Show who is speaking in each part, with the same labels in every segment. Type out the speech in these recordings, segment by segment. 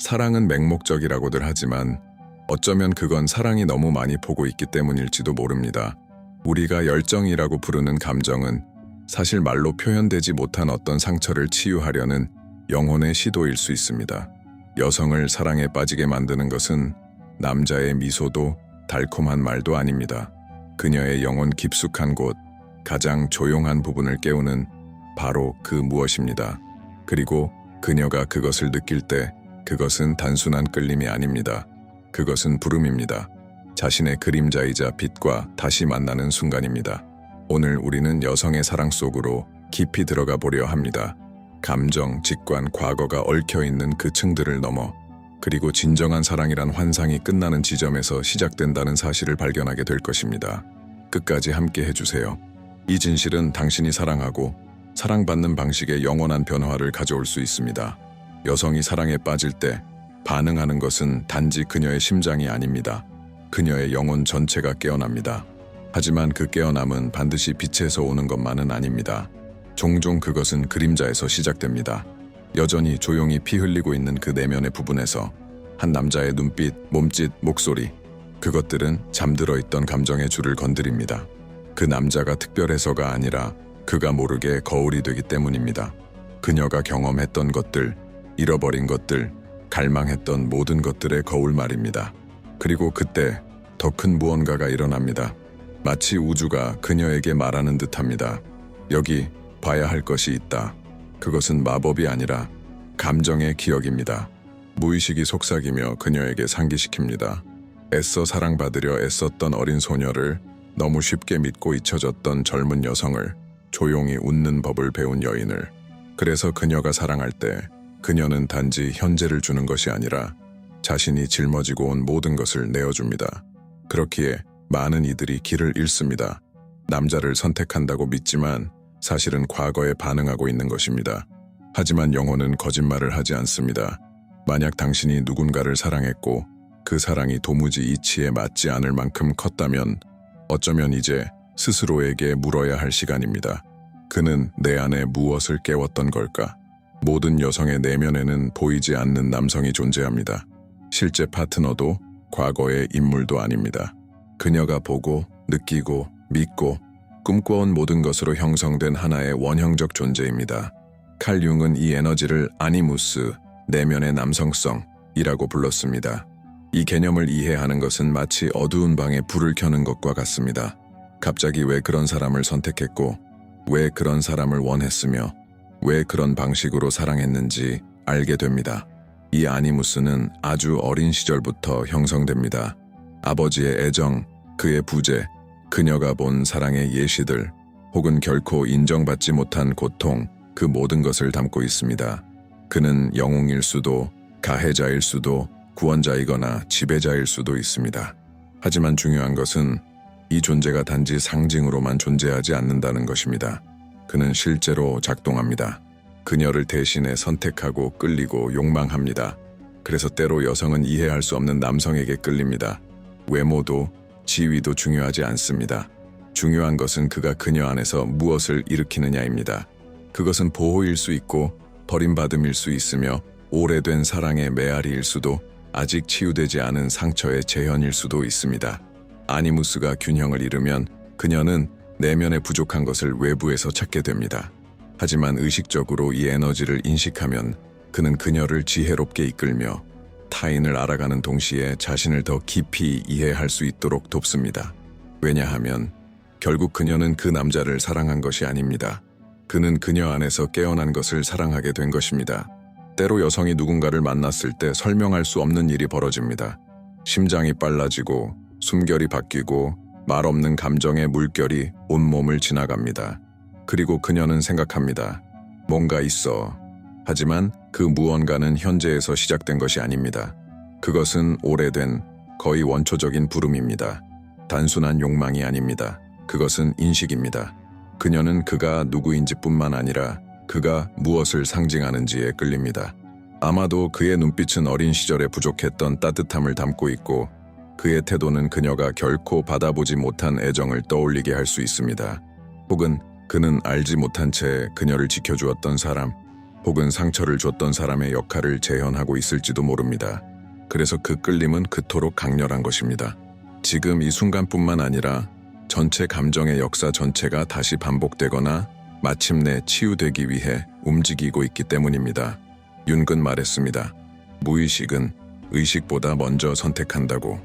Speaker 1: 사랑은 맹목적이라고들 하지만 어쩌면 그건 사랑이 너무 많이 보고 있기 때문일지도 모릅니다. 우리가 열정이라고 부르는 감정은 사실 말로 표현되지 못한 어떤 상처를 치유하려는 영혼의 시도일 수 있습니다. 여성을 사랑에 빠지게 만드는 것은 남자의 미소도 달콤한 말도 아닙니다. 그녀의 영혼 깊숙한 곳, 가장 조용한 부분을 깨우는 바로 그 무엇입니다. 그리고 그녀가 그것을 느낄 때 그것은 단순한 끌림이 아닙니다. 그것은 부름입니다. 자신의 그림자이자 빛과 다시 만나는 순간입니다. 오늘 우리는 여성의 사랑 속으로 깊이 들어가 보려 합니다. 감정, 직관, 과거가 얽혀있는 그 층들을 넘어 그리고 진정한 사랑이란 환상이 끝나는 지점에서 시작된다는 사실을 발견하게 될 것입니다. 끝까지 함께 해주세요. 이 진실은 당신이 사랑하고 사랑받는 방식의 영원한 변화를 가져올 수 있습니다. 여성이 사랑에 빠질 때 반응하는 것은 단지 그녀의 심장이 아닙니다. 그녀의 영혼 전체가 깨어납니다. 하지만 그 깨어남은 반드시 빛에서 오는 것만은 아닙니다. 종종 그것은 그림자에서 시작됩니다. 여전히 조용히 피 흘리고 있는 그 내면의 부분에서 한 남자의 눈빛, 몸짓, 목소리, 그것들은 잠들어 있던 감정의 줄을 건드립니다. 그 남자가 특별해서가 아니라 그가 모르게 거울이 되기 때문입니다. 그녀가 경험했던 것들, 잃어버린 것들, 갈망했던 모든 것들의 거울 말입니다. 그리고 그때 더 큰 무언가가 일어납니다. 마치 우주가 그녀에게 말하는 듯합니다. 여기 봐야 할 것이 있다. 그것은 마법이 아니라 감정의 기억입니다. 무의식이 속삭이며 그녀에게 상기시킵니다. 애써 사랑받으려 애썼던 어린 소녀를 너무 쉽게 믿고 잊혀졌던 젊은 여성을 조용히 웃는 법을 배운 여인을. 그래서 그녀가 사랑할 때 그녀는 단지 현재를 주는 것이 아니라 자신이 짊어지고 온 모든 것을 내어줍니다. 그렇기에 많은 이들이 길을 잃습니다. 남자를 선택한다고 믿지만 사실은 과거에 반응하고 있는 것입니다. 하지만 영혼은 거짓말을 하지 않습니다. 만약 당신이 누군가를 사랑했고 그 사랑이 도무지 이치에 맞지 않을 만큼 컸다면 어쩌면 이제 스스로에게 물어야 할 시간입니다. 그는 내 안에 무엇을 깨웠던 걸까? 모든 여성의 내면에는 보이지 않는 남성이 존재합니다. 실제 파트너도 과거의 인물도 아닙니다. 그녀가 보고, 느끼고, 믿고, 꿈꿔온 모든 것으로 형성된 하나의 원형적 존재입니다. 칼 융은 이 에너지를 아니무스, 내면의 남성성이라고 불렀습니다. 이 개념을 이해하는 것은 마치 어두운 방에 불을 켜는 것과 같습니다. 갑자기 왜 그런 사람을 선택했고, 왜 그런 사람을 원했으며, 왜 그런 방식으로 사랑했는지 알게 됩니다. 이 아니무스는 아주 어린 시절부터 형성됩니다. 아버지의 애정, 그의 부재, 그녀가 본 사랑의 예시들, 혹은 결코 인정받지 못한 고통, 그 모든 것을 담고 있습니다. 그는 영웅일 수도, 가해자일 수도, 구원자이거나 지배자일 수도 있습니다. 하지만 중요한 것은 이 존재가 단지 상징으로만 존재하지 않는다는 것입니다. 그는 실제로 작동합니다. 그녀를 대신해 선택하고 끌리고 욕망합니다. 그래서 때로 여성은 이해할 수 없는 남성에게 끌립니다. 외모도 지위도 중요하지 않습니다. 중요한 것은 그가 그녀 안에서 무엇을 일으키느냐입니다. 그것은 보호일 수 있고 버림받음일 수 있으며 오래된 사랑의 메아리일 수도 아직 치유되지 않은 상처의 재현일 수도 있습니다. 아니무스가 균형을 잃으면 그녀는 내면에 부족한 것을 외부에서 찾게 됩니다. 하지만 의식적으로 이 에너지를 인식하면 그는 그녀를 지혜롭게 이끌며 타인을 알아가는 동시에 자신을 더 깊이 이해할 수 있도록 돕습니다. 왜냐하면 결국 그녀는 그 남자를 사랑한 것이 아닙니다. 그는 그녀 안에서 깨어난 것을 사랑하게 된 것입니다. 때로 여성이 누군가를 만났을 때 설명할 수 없는 일이 벌어집니다. 심장이 빨라지고 숨결이 바뀌고 말 없는 감정의 물결이 온몸을 지나갑니다. 그리고 그녀는 생각합니다. 뭔가 있어. 하지만 그 무언가는 현재에서 시작된 것이 아닙니다. 그것은 오래된, 거의 원초적인 부름입니다. 단순한 욕망이 아닙니다. 그것은 인식입니다. 그녀는 그가 누구인지 뿐만 아니라 그가 무엇을 상징하는지에 끌립니다. 아마도 그의 눈빛은 어린 시절에 부족했던 따뜻함을 담고 있고 그의 태도는 그녀가 결코 받아보지 못한 애정을 떠올리게 할 수 있습니다. 혹은 그는 알지 못한 채 그녀를 지켜주었던 사람, 혹은 상처를 줬던 사람의 역할을 재현하고 있을지도 모릅니다. 그래서 그 끌림은 그토록 강렬한 것입니다. 지금 이 순간뿐만 아니라 전체 감정의 역사 전체가 다시 반복되거나 마침내 치유되기 위해 움직이고 있기 때문입니다. 윤근 말했습니다. 무의식은 의식보다 먼저 선택한다고.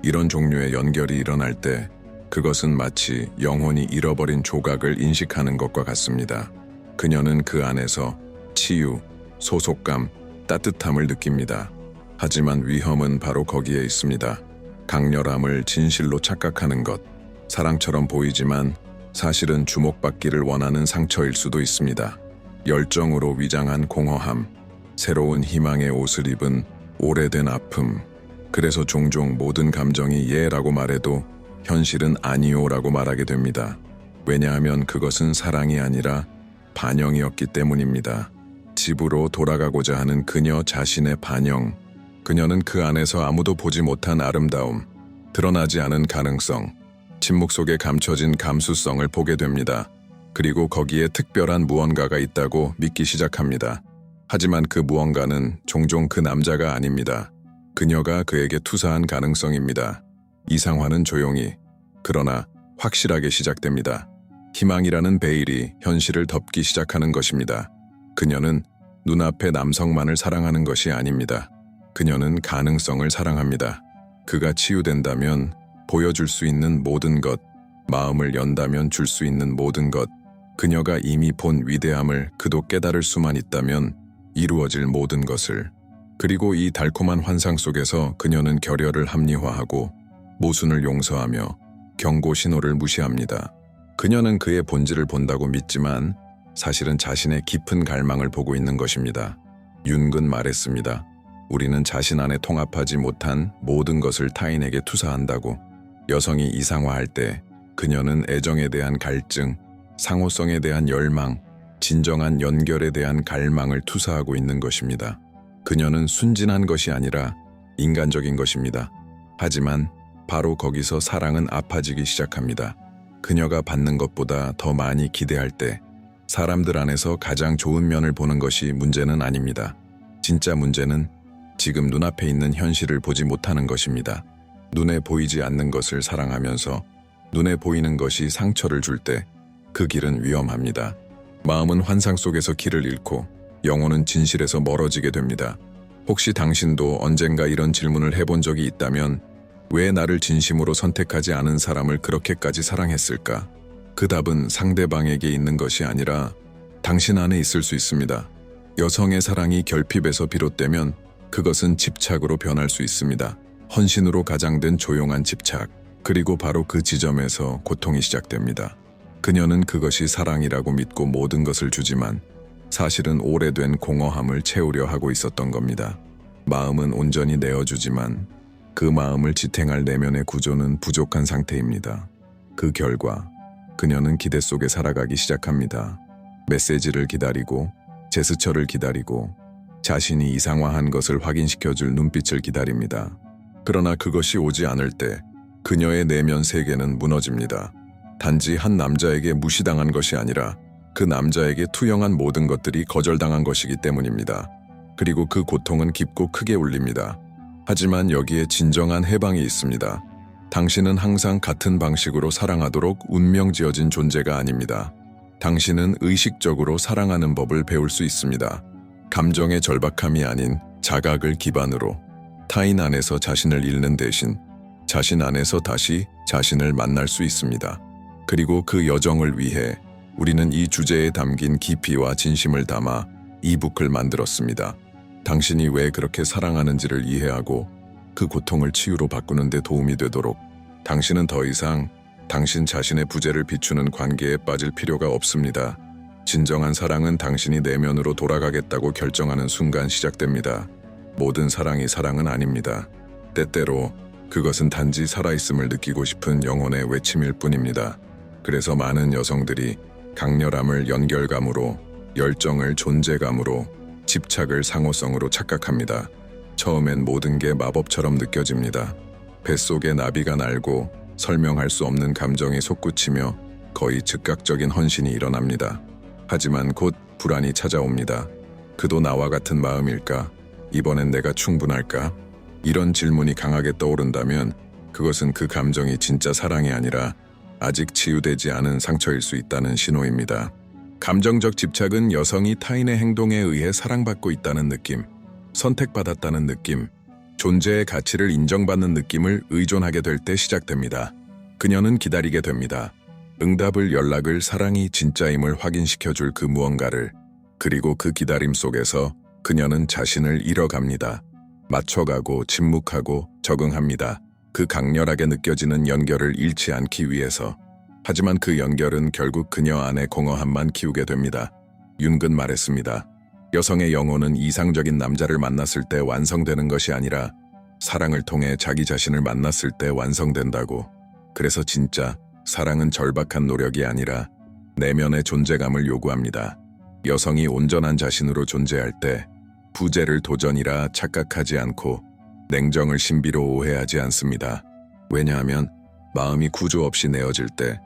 Speaker 1: 이런 종류의 연결이 일어날 때 그것은 마치 영혼이 잃어버린 조각을 인식하는 것과 같습니다. 그녀는 그 안에서 치유, 소속감, 따뜻함을 느낍니다. 하지만 위험은 바로 거기에 있습니다. 강렬함을 진실로 착각하는 것. 사랑처럼 보이지만 사실은 주목받기를 원하는 상처일 수도 있습니다. 열정으로 위장한 공허함, 새로운 희망의 옷을 입은 오래된 아픔. 그래서 종종 모든 감정이 예라고 말해도 현실은 아니오라고 말하게 됩니다. 왜냐하면 그것은 사랑이 아니라 반영이었기 때문입니다. 집으로 돌아가고자 하는 그녀 자신의 반영. 그녀는 그 안에서 아무도 보지 못한 아름다움, 드러나지 않은 가능성, 침묵 속에 감춰진 감수성을 보게 됩니다. 그리고 거기에 특별한 무언가가 있다고 믿기 시작합니다. 하지만 그 무언가는 종종 그 남자가 아닙니다. 그녀가 그에게 투사한 가능성입니다. 이상화는 조용히, 그러나 확실하게 시작됩니다. 희망이라는 베일이 현실을 덮기 시작하는 것입니다. 그녀는 눈앞의 남성만을 사랑하는 것이 아닙니다. 그녀는 가능성을 사랑합니다. 그가 치유된다면 보여줄 수 있는 모든 것, 마음을 연다면 줄 수 있는 모든 것, 그녀가 이미 본 위대함을 그도 깨달을 수만 있다면 이루어질 모든 것을. 그리고 이 달콤한 환상 속에서 그녀는 결여를 합리화하고 모순을 용서하며 경고 신호를 무시합니다. 그녀는 그의 본질을 본다고 믿지만 사실은 자신의 깊은 갈망을 보고 있는 것입니다. 윤근 말했습니다. 우리는 자신 안에 통합하지 못한 모든 것을 타인에게 투사한다고. 여성이 이상화할 때 그녀는 애정에 대한 갈증, 상호성에 대한 열망, 진정한 연결에 대한 갈망을 투사하고 있는 것입니다. 그녀는 순진한 것이 아니라 인간적인 것입니다. 하지만 바로 거기서 사랑은 아파지기 시작합니다. 그녀가 받는 것보다 더 많이 기대할 때 사람들 안에서 가장 좋은 면을 보는 것이 문제는 아닙니다. 진짜 문제는 지금 눈앞에 있는 현실을 보지 못하는 것입니다. 눈에 보이지 않는 것을 사랑하면서 눈에 보이는 것이 상처를 줄 때 그 길은 위험합니다. 마음은 환상 속에서 길을 잃고 영혼은 진실에서 멀어지게 됩니다. 혹시 당신도 언젠가 이런 질문을 해본 적이 있다면 왜 나를 진심으로 선택하지 않은 사람을 그렇게까지 사랑했을까? 그 답은 상대방에게 있는 것이 아니라 당신 안에 있을 수 있습니다. 여성의 사랑이 결핍에서 비롯되면 그것은 집착으로 변할 수 있습니다. 헌신으로 가장된 조용한 집착. 그리고 바로 그 지점에서 고통이 시작됩니다. 그녀는 그것이 사랑이라고 믿고 모든 것을 주지만 사실은 오래된 공허함을 채우려 하고 있었던 겁니다. 마음은 온전히 내어주지만 그 마음을 지탱할 내면의 구조는 부족한 상태입니다. 그 결과 그녀는 기대 속에 살아가기 시작합니다. 메시지를 기다리고 제스처를 기다리고 자신이 이상화한 것을 확인시켜줄 눈빛을 기다립니다. 그러나 그것이 오지 않을 때 그녀의 내면 세계는 무너집니다. 단지 한 남자에게 무시당한 것이 아니라 그 남자에게 투영한 모든 것들이 거절당한 것이기 때문입니다. 그리고 그 고통은 깊고 크게 울립니다. 하지만 여기에 진정한 해방이 있습니다. 당신은 항상 같은 방식으로 사랑하도록 운명지어진 존재가 아닙니다. 당신은 의식적으로 사랑하는 법을 배울 수 있습니다. 감정의 절박함이 아닌 자각을 기반으로 타인 안에서 자신을 잃는 대신 자신 안에서 다시 자신을 만날 수 있습니다. 그리고 그 여정을 위해 우리는 이 주제에 담긴 깊이와 진심을 담아 이북을 만들었습니다. 당신이 왜 그렇게 사랑하는지를 이해하고 그 고통을 치유로 바꾸는 데 도움이 되도록 당신은 더 이상 당신 자신의 부재를 비추는 관계에 빠질 필요가 없습니다. 진정한 사랑은 당신이 내면으로 돌아가겠다고 결정하는 순간 시작됩니다. 모든 사랑이 사랑은 아닙니다. 때때로 그것은 단지 살아있음을 느끼고 싶은 영혼의 외침일 뿐입니다. 그래서 많은 여성들이 강렬함을 연결감으로, 열정을 존재감으로, 집착을 상호성으로 착각합니다. 처음엔 모든 게 마법처럼 느껴집니다. 뱃속에 나비가 날고 설명할 수 없는 감정이 솟구치며 거의 즉각적인 헌신이 일어납니다. 하지만 곧 불안이 찾아옵니다. 그도 나와 같은 마음일까? 이번엔 내가 충분할까? 이런 질문이 강하게 떠오른다면 그것은 그 감정이 진짜 사랑이 아니라 아직 치유되지 않은 상처일 수 있다는 신호입니다. 감정적 집착은 여성이 타인의 행동에 의해 사랑받고 있다는 느낌, 선택받았다는 느낌, 존재의 가치를 인정받는 느낌을 의존하게 될 때 시작됩니다. 그녀는 기다리게 됩니다. 응답을, 연락을, 사랑이 진짜임을 확인시켜줄 그 무언가를. 그리고 그 기다림 속에서 그녀는 자신을 잃어갑니다. 맞춰가고 침묵하고 적응합니다. 그 강렬하게 느껴지는 연결을 잃지 않기 위해서. 하지만 그 연결은 결국 그녀 안에 공허함만 키우게 됩니다. 윤근 말했습니다. 여성의 영혼은 이상적인 남자를 만났을 때 완성되는 것이 아니라 사랑을 통해 자기 자신을 만났을 때 완성된다고. 그래서 진짜 사랑은 절박한 노력이 아니라 내면의 존재감을 요구합니다. 여성이 온전한 자신으로 존재할 때 부재를 도전이라 착각하지 않고 냉정을 신비로 오해하지 않습니다. 왜냐하면 마음이 구조 없이 내어질 때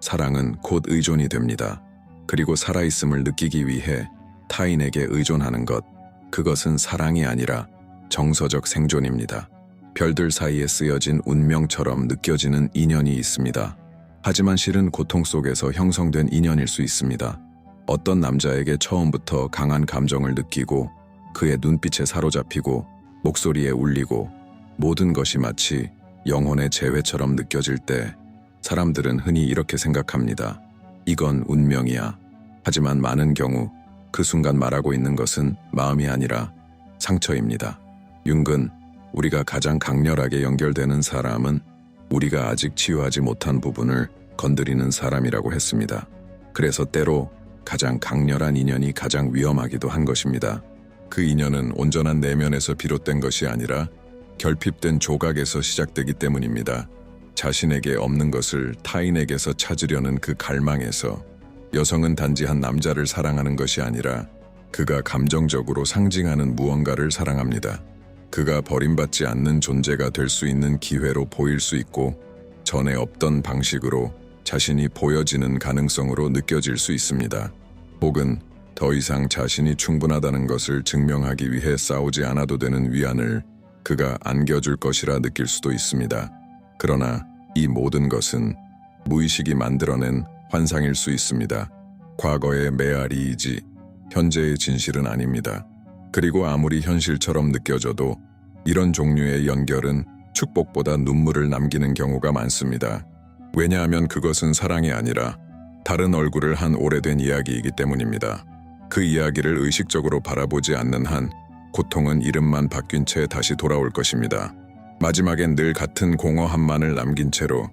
Speaker 1: 사랑은 곧 의존이 됩니다. 그리고 살아있음을 느끼기 위해 타인에게 의존하는 것, 그것은 사랑이 아니라 정서적 생존입니다. 별들 사이에 쓰여진 운명처럼 느껴지는 인연이 있습니다. 하지만 실은 고통 속에서 형성된 인연일 수 있습니다. 어떤 남자에게 처음부터 강한 감정을 느끼고 그의 눈빛에 사로잡히고 목소리에 울리고 모든 것이 마치 영혼의 재회처럼 느껴질 때 사람들은 흔히 이렇게 생각합니다. 이건 운명이야. 하지만 많은 경우 그 순간 말하고 있는 것은 마음이 아니라 상처입니다. 윤근, 우리가 가장 강렬하게 연결되는 사람은 우리가 아직 치유하지 못한 부분을 건드리는 사람이라고 했습니다. 그래서 때로 가장 강렬한 인연이 가장 위험하기도 한 것입니다. 그 인연은 온전한 내면에서 비롯된 것이 아니라 결핍된 조각에서 시작되기 때문입니다. 자신에게 없는 것을 타인에게서 찾으려는 그 갈망에서 여성은 단지 한 남자를 사랑하는 것이 아니라 그가 감정적으로 상징하는 무언가를 사랑합니다. 그가 버림받지 않는 존재가 될 수 있는 기회로 보일 수 있고 전에 없던 방식으로 자신이 보여지는 가능성으로 느껴질 수 있습니다. 혹은 더 이상 자신이 충분하다는 것을 증명하기 위해 싸우지 않아도 되는 위안을 그가 안겨줄 것이라 느낄 수도 있습니다. 그러나 이 모든 것은 무의식이 만들어낸 환상일 수 있습니다. 과거의 메아리이지 현재의 진실은 아닙니다. 그리고 아무리 현실처럼 느껴져도 이런 종류의 연결은 축복보다 눈물을 남기는 경우가 많습니다. 왜냐하면 그것은 사랑이 아니라 다른 얼굴을 한 오래된 이야기이기 때문입니다. 그 이야기를 의식적으로 바라보지 않는 한 고통은 이름만 바뀐 채 다시 돌아올 것입니다. 마지막엔 늘 같은 공허함만을 남긴 채로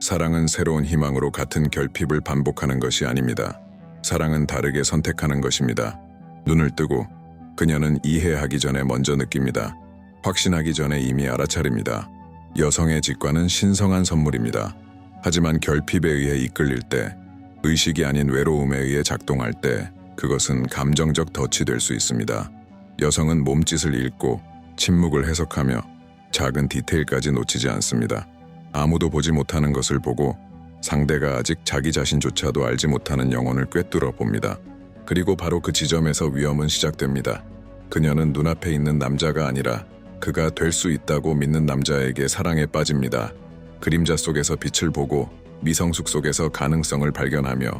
Speaker 1: 사랑은 새로운 희망으로 같은 결핍을 반복하는 것이 아닙니다. 사랑은 다르게 선택하는 것입니다. 눈을 뜨고 그녀는 이해하기 전에 먼저 느낍니다. 확신하기 전에 이미 알아차립니다. 여성의 직관은 신성한 선물입니다. 하지만 결핍에 의해 이끌릴 때, 의식이 아닌 외로움에 의해 작동할 때 그것은 감정적 덫이 될 수 있습니다. 여성은 몸짓을 읽고 침묵을 해석하며 작은 디테일까지 놓치지 않습니다. 아무도 보지 못하는 것을 보고 상대가 아직 자기 자신조차도 알지 못하는 영혼을 꿰뚫어 봅니다. 그리고 바로 그 지점에서 위험은 시작됩니다. 그녀는 눈앞에 있는 남자가 아니라 그가 될 수 있다고 믿는 남자에게 사랑에 빠집니다. 그림자 속에서 빛을 보고 미성숙 속에서 가능성을 발견하며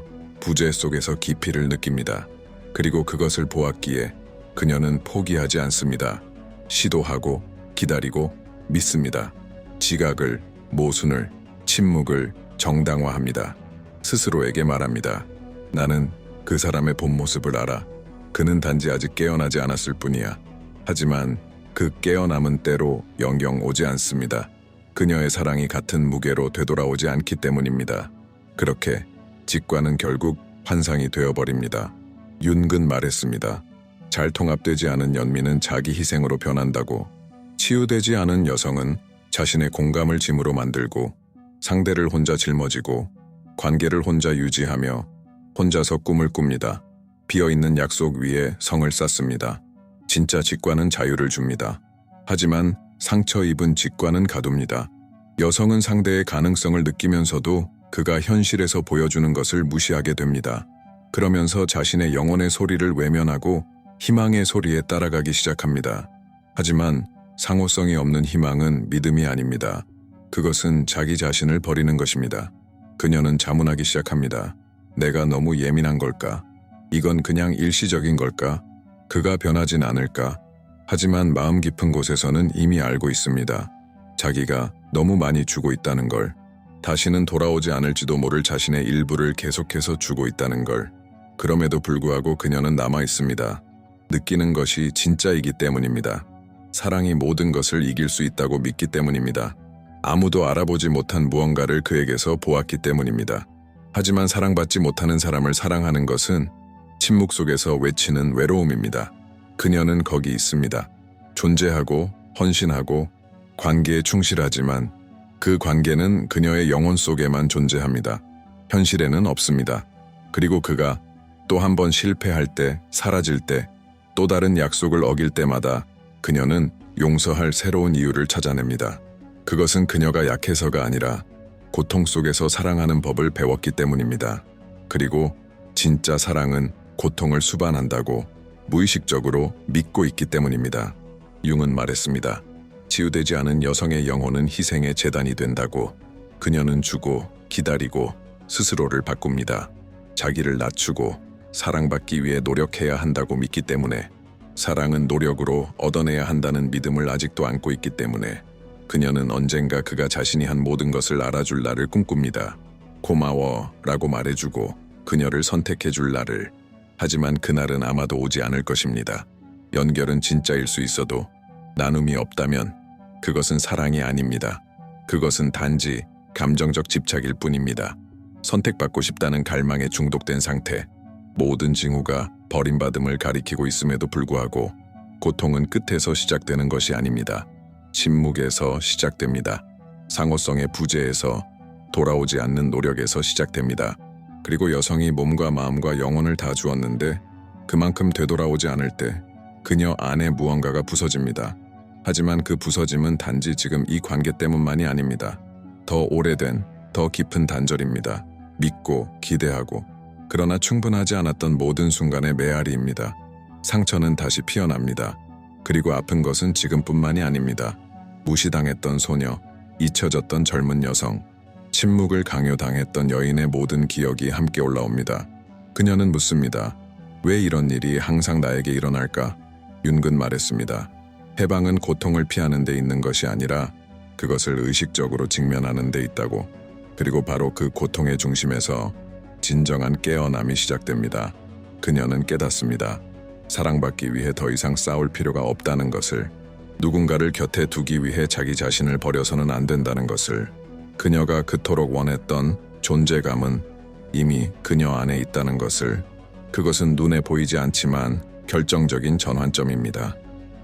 Speaker 1: 부재 속에서 깊이를 느낍니다. 그리고 그것을 보았기에 그녀는 포기하지 않습니다. 시도하고 기다리고 믿습니다. 지각을, 모순을, 침묵을 정당화합니다. 스스로에게 말합니다. 나는 그 사람의 본 모습을 알아. 그는 단지 아직 깨어나지 않았을 뿐이야. 하지만 그 깨어남은 때로 영영 오지 않습니다. 그녀의 사랑이 같은 무게로 되돌아오지 않기 때문입니다. 그렇게 직관은 결국 환상이 되어버립니다. 윤근 말했습니다. 잘 통합되지 않은 연민은 자기 희생으로 변한다고. 치유되지 않은 여성은 자신의 공감을 짐으로 만들고 상대를 혼자 짊어지고 관계를 혼자 유지하며 혼자서 꿈을 꿉니다. 비어있는 약속 위에 성을 쌓습니다. 진짜 직관은 자유를 줍니다. 하지만 상처 입은 직관은 가둡니다. 여성은 상대의 가능성을 느끼면서도 그가 현실에서 보여주는 것을 무시하게 됩니다. 그러면서 자신의 영혼의 소리를 외면하고 희망의 소리에 따라가기 시작합니다. 하지만 상호성이 없는 희망은 믿음이 아닙니다. 그것은 자기 자신을 버리는 것입니다. 그녀는 자문하기 시작합니다. 내가 너무 예민한 걸까? 이건 그냥 일시적인 걸까? 그가 변하진 않을까? 하지만 마음 깊은 곳에서는 이미 알고 있습니다. 자기가 너무 많이 주고 있다는 걸, 다시는 돌아오지 않을지도 모를 자신의 일부를 계속해서 주고 있다는 걸. 그럼에도 불구하고 그녀는 남아 있습니다. 느끼는 것이 진짜이기 때문입니다. 사랑이 모든 것을 이길 수 있다고 믿기 때문입니다. 아무도 알아보지 못한 무언가를 그에게서 보았기 때문입니다. 하지만 사랑받지 못하는 사람을 사랑하는 것은 침묵 속에서 외치는 외로움입니다. 그녀는 거기 있습니다. 존재하고 헌신하고 관계에 충실하지만 그 관계는 그녀의 영혼 속에만 존재합니다. 현실에는 없습니다. 그리고 그가 또 한 번 실패할 때, 사라질 때, 또 다른 약속을 어길 때마다 그녀는 용서할 새로운 이유를 찾아냅니다. 그것은 그녀가 약해서가 아니라 고통 속에서 사랑하는 법을 배웠기 때문입니다. 그리고 진짜 사랑은 고통을 수반한다고 무의식적으로 믿고 있기 때문입니다. 융은 말했습니다. 치유되지 않은 여성의 영혼은 희생의 재단이 된다고. 그녀는 주고 기다리고 스스로를 바꿉니다. 자기를 낮추고 사랑받기 위해 노력해야 한다고 믿기 때문에, 사랑은 노력으로 얻어내야 한다는 믿음을 아직도 안고 있기 때문에 그녀는 언젠가 그가 자신이 한 모든 것을 알아줄 날을 꿈꿉니다. 고마워 라고 말해주고 그녀를 선택해줄 날을. 하지만 그날은 아마도 오지 않을 것입니다. 연결은 진짜일 수 있어도 나눔이 없다면 그것은 사랑이 아닙니다. 그것은 단지 감정적 집착일 뿐입니다. 선택받고 싶다는 갈망에 중독된 상태. 모든 징후가 버림받음을 가리키고 있음에도 불구하고 고통은 끝에서 시작되는 것이 아닙니다. 침묵에서 시작됩니다. 상호성의 부재에서, 돌아오지 않는 노력에서 시작됩니다. 그리고 여성이 몸과 마음과 영혼을 다 주었는데 그만큼 되돌아오지 않을 때 그녀 안에 무언가가 부서집니다. 하지만 그 부서짐은 단지 지금 이 관계 때문만이 아닙니다. 더 오래된, 더 깊은 단절입니다. 믿고 기대하고 그러나 충분하지 않았던 모든 순간의 메아리입니다. 상처는 다시 피어납니다. 그리고 아픈 것은 지금뿐만이 아닙니다. 무시당했던 소녀, 잊혀졌던 젊은 여성, 침묵을 강요당했던 여인의 모든 기억이 함께 올라옵니다. 그녀는 묻습니다. 왜 이런 일이 항상 나에게 일어날까? 윤근 말했습니다. 해방은 고통을 피하는 데 있는 것이 아니라 그것을 의식적으로 직면하는 데 있다고. 그리고 바로 그 고통의 중심에서 진정한 깨어남이 시작됩니다. 그녀는 깨닫습니다. 사랑받기 위해 더 이상 싸울 필요가 없다는 것을, 누군가를 곁에 두기 위해 자기 자신을 버려서는 안 된다는 것을, 그녀가 그토록 원했던 존재감은 이미 그녀 안에 있다는 것을. 그것은 눈에 보이지 않지만 결정적인 전환점입니다.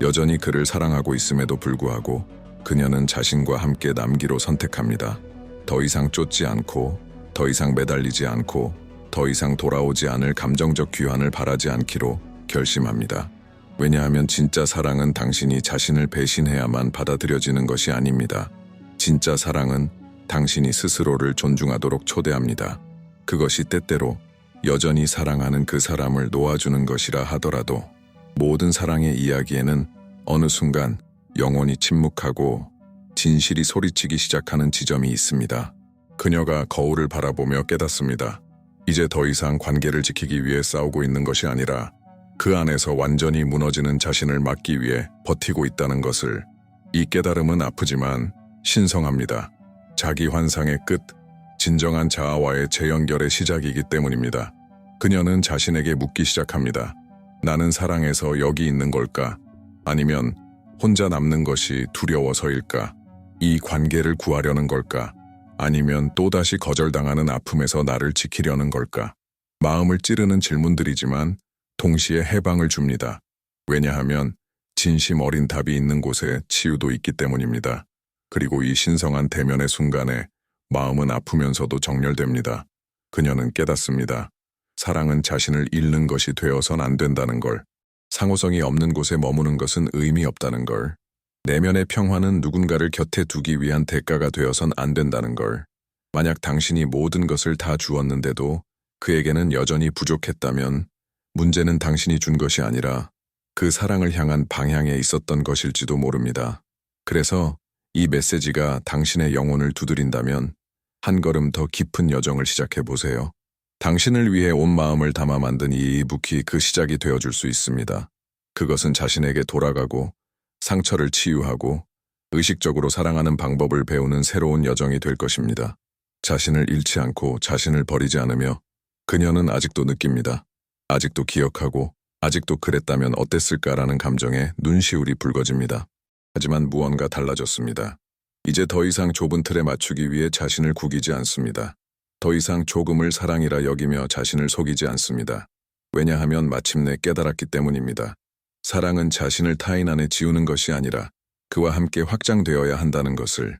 Speaker 1: 여전히 그를 사랑하고 있음에도 불구하고 그녀는 자신과 함께 남기로 선택합니다. 더 이상 쫓지 않고, 더 이상 매달리지 않고, 더 이상 돌아오지 않을 감정적 귀환을 바라지 않기로 결심합니다. 왜냐하면 진짜 사랑은 당신이 자신을 배신해야만 받아들여지는 것이 아닙니다. 진짜 사랑은 당신이 스스로를 존중하도록 초대합니다. 그것이 때때로 여전히 사랑하는 그 사람을 놓아주는 것이라 하더라도. 모든 사랑의 이야기에는 어느 순간 영혼이 침묵하고 진실이 소리치기 시작하는 지점이 있습니다. 그녀가 거울을 바라보며 깨닫습니다. 이제 더 이상 관계를 지키기 위해 싸우고 있는 것이 아니라 그 안에서 완전히 무너지는 자신을 막기 위해 버티고 있다는 것을. 이 깨달음은 아프지만 신성합니다. 자기 환상의 끝, 진정한 자아와의 재연결의 시작이기 때문입니다. 그녀는 자신에게 묻기 시작합니다. 나는 사랑해서 여기 있는 걸까? 아니면 혼자 남는 것이 두려워서일까? 이 관계를 구하려는 걸까? 아니면 또다시 거절당하는 아픔에서 나를 지키려는 걸까? 마음을 찌르는 질문들이지만 동시에 해방을 줍니다. 왜냐하면 진심 어린 답이 있는 곳에 치유도 있기 때문입니다. 그리고 이 신성한 대면의 순간에 마음은 아프면서도 정렬됩니다. 그녀는 깨닫습니다. 사랑은 자신을 잃는 것이 되어선 안 된다는 걸. 상호성이 없는 곳에 머무는 것은 의미 없다는 걸. 내면의 평화는 누군가를 곁에 두기 위한 대가가 되어선 안 된다는 걸. 만약 당신이 모든 것을 다 주었는데도 그에게는 여전히 부족했다면 문제는 당신이 준 것이 아니라 그 사랑을 향한 방향에 있었던 것일지도 모릅니다. 그래서 이 메시지가 당신의 영혼을 두드린다면 한 걸음 더 깊은 여정을 시작해 보세요. 당신을 위해 온 마음을 담아 만든 이 이북이 그 시작이 되어줄 수 있습니다. 그것은 자신에게 돌아가고 상처를 치유하고 의식적으로 사랑하는 방법을 배우는 새로운 여정이 될 것입니다. 자신을 잃지 않고 자신을 버리지 않으며 그녀는 아직도 느낍니다. 아직도 기억하고 아직도 그랬다면 어땠을까라는 감정에 눈시울이 붉어집니다. 하지만 무언가 달라졌습니다. 이제 더 이상 좁은 틀에 맞추기 위해 자신을 구기지 않습니다. 더 이상 조금을 사랑이라 여기며 자신을 속이지 않습니다. 왜냐하면 마침내 깨달았기 때문입니다. 사랑은 자신을 타인 안에 지우는 것이 아니라 그와 함께 확장되어야 한다는 것을.